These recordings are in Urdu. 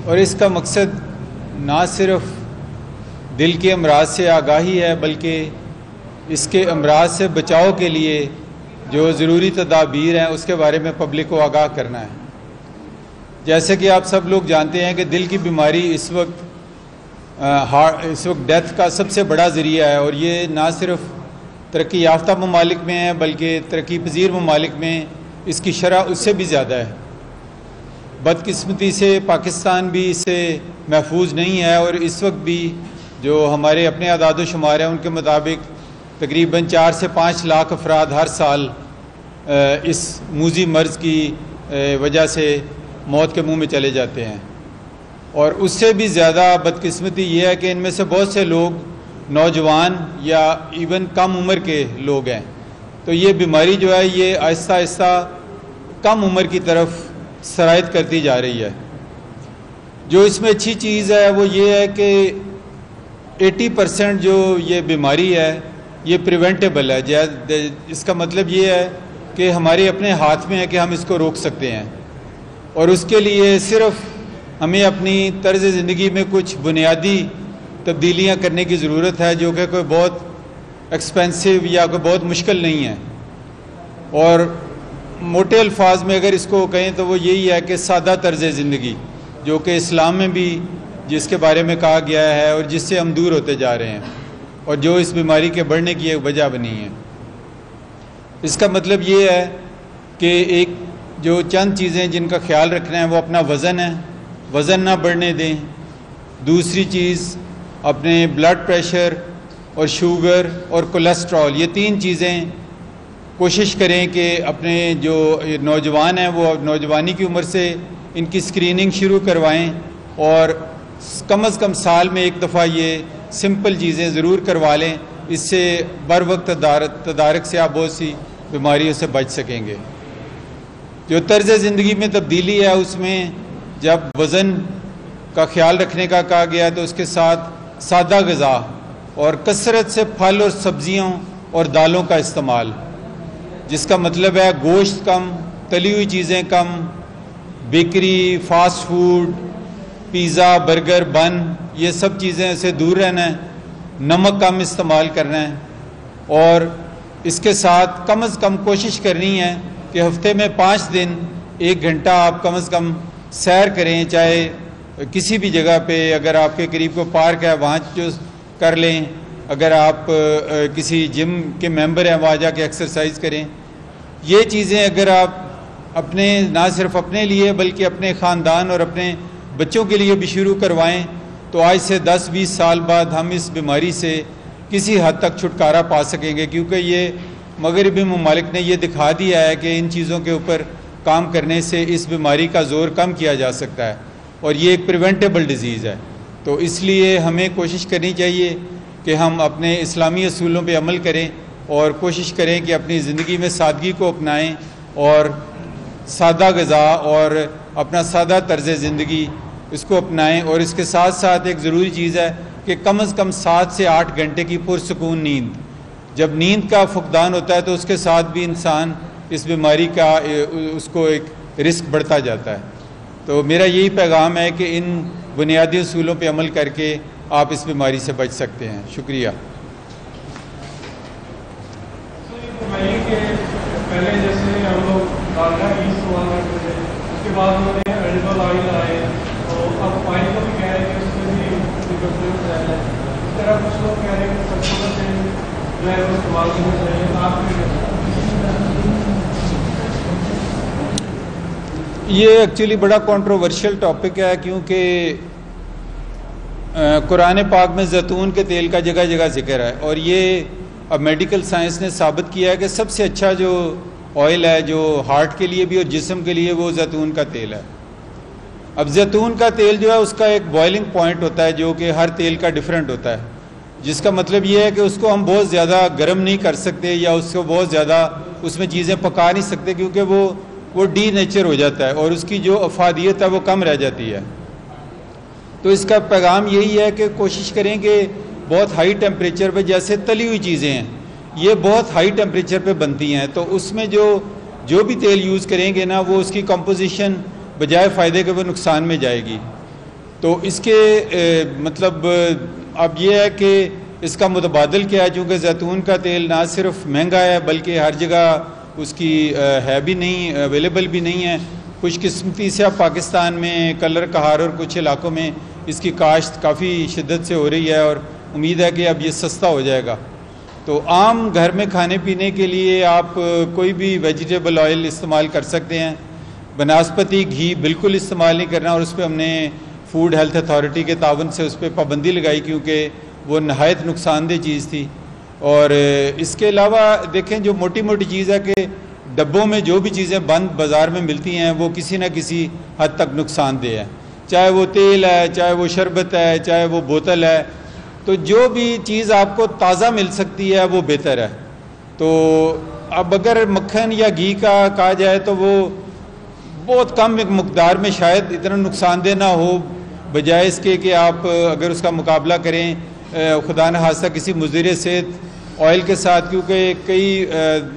اور اس کا مقصد نہ صرف دل کے امراض سے آگاہی ہے بلکہ اس کے امراض سے بچاؤ کے لیے جو ضروری تدابیر ہیں اس کے بارے میں پبلک کو آگاہ کرنا ہے۔ جیسے کہ آپ سب لوگ جانتے ہیں کہ دل کی بیماری اس وقت ڈیتھ کا سب سے بڑا ذریعہ ہے، اور یہ نہ صرف ترقی یافتہ ممالک میں ہے بلکہ ترقی پذیر ممالک میں اس کی شرح اس سے بھی زیادہ ہے۔ بدقسمتی سے پاکستان بھی اس سے محفوظ نہیں ہے، اور اس وقت بھی جو ہمارے اپنے اعداد و شمار ہیں ان کے مطابق تقریباً 4 سے 5 لاکھ افراد ہر سال اس موذی مرض کی وجہ سے موت کے منہ میں چلے جاتے ہیں، اور اس سے بھی زیادہ بدقسمتی یہ ہے کہ ان میں سے بہت سے لوگ نوجوان یا ایون کم عمر کے لوگ ہیں۔ تو یہ بیماری جو ہے یہ آہستہ آہستہ کم عمر کی طرف سرایت کرتی جا رہی ہے۔ جو اس میں اچھی چیز ہے وہ یہ ہے کہ 80% جو یہ بیماری ہے یہ پریونٹیبل ہے۔ اس کا مطلب یہ ہے کہ ہمارے اپنے ہاتھ میں ہے کہ ہم اس کو روک سکتے ہیں، اور اس کے لیے صرف ہمیں اپنی طرز زندگی میں کچھ بنیادی تبدیلیاں کرنے کی ضرورت ہے، جو کہ کوئی بہت ایکسپینسو یا کوئی بہت مشکل نہیں ہے۔ اور موٹے الفاظ میں اگر اس کو کہیں تو وہ یہی ہے کہ سادہ طرز زندگی، جو کہ اسلام میں بھی جس کے بارے میں کہا گیا ہے اور جس سے ہم دور ہوتے جا رہے ہیں، اور جو اس بیماری کے بڑھنے کی ایک وجہ بنی ہے۔ اس کا مطلب یہ ہے کہ ایک جو چند چیزیں جن کا خیال رکھنا ہے وہ اپنا وزن ہے، وزن نہ بڑھنے دیں۔ دوسری چیز اپنے بلڈ پریشر اور شوگر اور کولیسٹرول، یہ 3 چیزیں کوشش کریں کہ اپنے جو نوجوان ہیں وہ نوجوانی کی عمر سے ان کی اسکریننگ شروع کروائیں، اور کم از کم سال میں ایک دفعہ یہ سمپل چیزیں ضرور کروا لیں۔ اس سے بر وقت تدارک سے آپ بہت سی بیماریوں سے بچ سکیں گے۔ جو طرز زندگی میں تبدیلی ہے اس میں جب وزن کا خیال رکھنے کا کہا گیا تو اس کے ساتھ سادہ غذا اور کثرت سے پھل اور سبزیوں اور دالوں کا استعمال، جس کا مطلب ہے گوشت کم، تلی ہوئی چیزیں کم، bakery, fast food, pizza, burger, bun, یہ سب چیزیں سے دور رہنا ہے، نمک کم استعمال کرنا ہے، اور اس کے ساتھ کم از کم کوشش کرنی ہے کہ ہفتے میں 5 دن 1 گھنٹہ آپ کم از کم سیر کریں، چاہے کسی بھی جگہ پہ، اگر آپ کے قریب کوئی پارک ہے وہاں جو کر لیں، اگر آپ کسی جم کے ممبر ہیں وہاں جا کے ایکسرسائز کریں۔ یہ چیزیں اگر آپ اپنے نہ صرف اپنے لیے بلکہ اپنے خاندان اور اپنے بچوں کے لیے بھی شروع کروائیں تو آج سے 10-20 سال بعد ہم اس بیماری سے کسی حد تک چھٹکارا پا سکیں گے، کیونکہ یہ مغربی ممالک نے یہ دکھا دیا ہے کہ ان چیزوں کے اوپر کام کرنے سے اس بیماری کا زور کم کیا جا سکتا ہے، اور یہ ایک پریونٹیبل ڈیزیز ہے۔ تو اس لیے ہمیں کوشش کرنی چاہیے کہ ہم اپنے اسلامی اصولوں پہ عمل کریں اور کوشش کریں کہ اپنی زندگی میں سادگی کو اپنائیں اور سادہ غذا اور اپنا سادہ طرز زندگی اس کو اپنائیں، اور اس کے ساتھ ساتھ ایک ضروری چیز ہے کہ کم از کم 7 سے 8 گھنٹے کی پرسکون نیند۔ جب نیند کا فقدان ہوتا ہے تو اس کے ساتھ بھی انسان اس بیماری کا اس کو ایک رسک بڑھتا جاتا ہے۔ تو میرا یہی پیغام ہے کہ ان بنیادی اصولوں پہ عمل کر کے آپ اس بیماری سے بچ سکتے ہیں۔ شکریہ۔ پہلے جیسے ہم لوگ دالیا عیز استعمال کرتے تھے، اس کے بعد انہوں نے ایڈیبل آئل آئے، تو اب آئل کو بھی کہہ رہے ہیں کہ اس میں بھی ڈفرینس ہے۔ اس طرح کچھ لوگ کہہ رہے ہیں کہ سب سے جو ہے وہ استعمال کرنا چاہیے۔ آپ یہ ایکچولی بڑا کنٹروورشل ٹاپک ہے، کیونکہ قرآن پاک میں زیتون کے تیل کا جگہ جگہ ذکر ہے، اور یہ اب میڈیکل سائنس نے ثابت کیا ہے کہ سب سے اچھا جو آئل ہے جو ہارٹ کے لیے بھی اور جسم کے لیے وہ زیتون کا تیل ہے۔ اب زیتون کا تیل جو ہے اس کا ایک بوائلنگ پوائنٹ ہوتا ہے جو کہ ہر تیل کا ڈیفرنٹ ہوتا ہے، جس کا مطلب یہ ہے کہ اس کو ہم بہت زیادہ گرم نہیں کر سکتے یا اس کو بہت زیادہ اس میں چیزیں پکا نہیں سکتے، کیونکہ وہ ڈی نیچر ہو جاتا ہے اور اس کی جو افادیت ہے وہ کم رہ جاتی ہے۔ تو اس کا پیغام یہی ہے کہ کوشش کریں کہ بہت ہائی ٹیمپریچر پہ، جیسے تلی ہوئی چیزیں ہیں یہ بہت ہائی ٹیمپریچر پہ بنتی ہیں، تو اس میں جو بھی تیل یوز کریں گے نا وہ اس کی کمپوزیشن بجائے فائدے کے وہ نقصان میں جائے گی۔ تو اس کے مطلب اب یہ ہے کہ اس کا متبادل کیا ہے، چونکہ زیتون کا تیل نہ صرف مہنگا ہے بلکہ ہر جگہ اس کی ہے بھی نہیں، اویلیبل بھی نہیں ہے۔ خوش قسمتی سے اب پاکستان میں کلر کہار اور کچھ علاقوں میں اس کی کاشت کافی شدت سے ہو رہی ہے، اور امید ہے کہ اب یہ سستا ہو جائے گا۔ تو عام گھر میں کھانے پینے کے لیے آپ کوئی بھی ویجیٹیبل آئل استعمال کر سکتے ہیں، بناسپتی گھی بالکل استعمال نہیں کرنا، اور اس پہ ہم نے فوڈ ہیلتھ اتھارٹی کے تعاون سے اس پہ پابندی لگائی، کیونکہ وہ نہایت نقصان دہ چیز تھی۔ اور اس کے علاوہ دیکھیں جو موٹی موٹی چیز ہے کہ ڈبوں میں جو بھی چیزیں بند بازار میں ملتی ہیں وہ کسی نہ کسی حد تک نقصان دہ ہے، چاہے وہ تیل ہے، چاہے وہ شربت ہے، چاہے وہ بوتل ہے۔ تو جو بھی چیز آپ کو تازہ مل سکتی ہے وہ بہتر ہے۔ تو اب اگر مکھن یا گھی کا کہا جائے تو وہ بہت کم مقدار میں شاید اتنا نقصان دہ نہ ہو، بجائے اس کے کہ آپ اگر اس کا مقابلہ کریں خدا نہ خواستہ کسی مضر صحت آئل کے ساتھ، کیونکہ کئی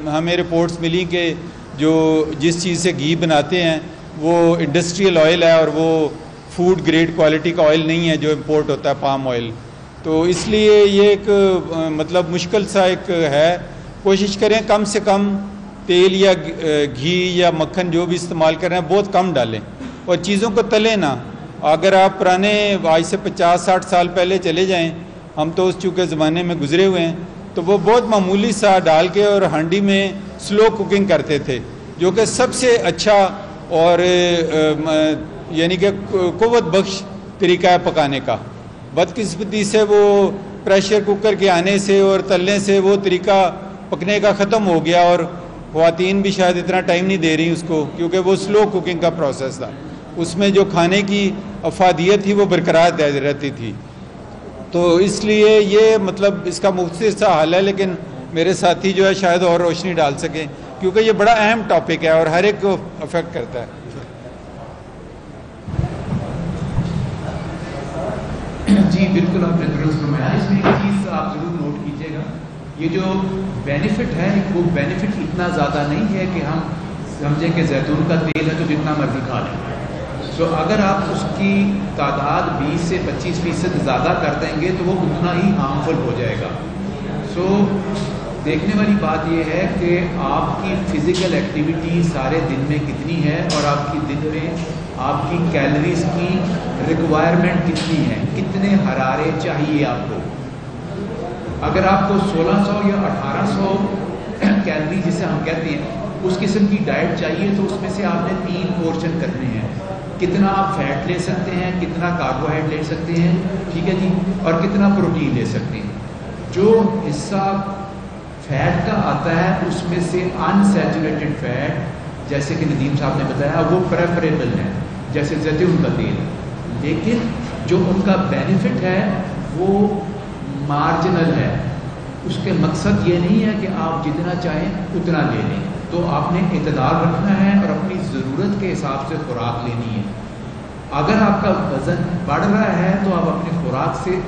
ہمیں رپورٹس ملی کہ جو جس چیز سے گھی بناتے ہیں وہ انڈسٹریل آئل ہے، اور وہ فوڈ گریڈ کوالٹی کا آئل نہیں ہے جو امپورٹ ہوتا ہے، پام آئل۔ تو اس لیے یہ ایک مطلب مشکل سا ایک ہے۔ کوشش کریں کم سے کم تیل یا گھی یا مکھن جو بھی استعمال کر رہے ہیں بہت کم ڈالیں، اور چیزوں کو تلیں نہ۔ اگر آپ پرانے آج سے 50-60 سال پہلے چلے جائیں، ہم تو اس چونکہ زمانے میں گزرے ہوئے ہیں، تو وہ بہت معمولی سا ڈال کے اور ہانڈی میں سلو کوکنگ کرتے تھے، جو کہ سب سے اچھا اور یعنی کہ قوت بخش طریقہ ہے پکانے کا۔ بدقسمتی سے وہ پریشر کوکر کے آنے سے اور تلنے سے وہ طریقہ پکنے کا ختم ہو گیا، اور خواتین بھی شاید اتنا ٹائم نہیں دے رہی اس کو، کیونکہ وہ سلو کوکنگ کا پروسیس تھا، اس میں جو کھانے کی افادیت تھی وہ برقرار رہتی تھی۔ تو اس لیے یہ مطلب اس کا مختصر سا حل ہے، لیکن میرے ساتھی جو ہے شاید اور روشنی ڈال سکیں، کیونکہ یہ بڑا اہم ٹاپک ہے اور ہر ایک کو افیکٹ کرتا ہے۔ جی بالکل، آپ نے درست فرمایا۔ اس میں ایک چیز آپ ضرور نوٹ کیجیے گا، یہ جو بینیفٹ ہے وہ بینیفٹ اتنا زیادہ نہیں ہے کہ ہم سمجھیں کہ زیتون کا تیل ہے تو جتنا مرضی کھا لیں۔ تو اگر آپ اس کی تعداد 20 سے 25% زیادہ کر دیں گے تو وہ اتنا ہی ہارمفل ہو جائے گا۔ سو دیکھنے والی بات یہ ہے کہ آپ کی فزیکل ایکٹیویٹی سارے دن میں کتنی ہے، اور آپ کی دن میں آپ کی کیلریز کی ریکوائرمنٹ کتنی ہے، کتنے حرارے چاہیے آپ کو۔ اگر آپ کو 1600 یا 1800 کیلری جسے ہم کہتے ہیں اس قسم کی ڈائٹ چاہیے، تو اس میں سے آپ نے 3 پورشن کرنے ہیں۔ کتنا آپ فیٹ لے سکتے ہیں، کتنا کاربوہائیڈریٹ لے سکتے ہیں، ٹھیک ہے جی، اور کتنا پروٹین لے سکتے ہیں۔ جو حصہ فیٹ کا آتا ہے اس میں سے انسیچوریٹڈ فیٹ، جیسے کہ ندیم صاحب نے بتایا، وہ پریفریبل ہے، جیسے زیتون کا تیل، لیکن جو ان کا بینیفٹ ہے وہ مارجنل ہے۔ اس کے مقصد یہ نہیں ہے کہ آپ جتنا چاہیں اتنا لے لیں، تو آپ نے اعتدال رکھنا ہے اور اپنی ضرورت کے حساب سے خوراک لینی ہے۔ اگر آپ کا وزن بڑھ رہا ہے تو آپ اپنی خوراک سے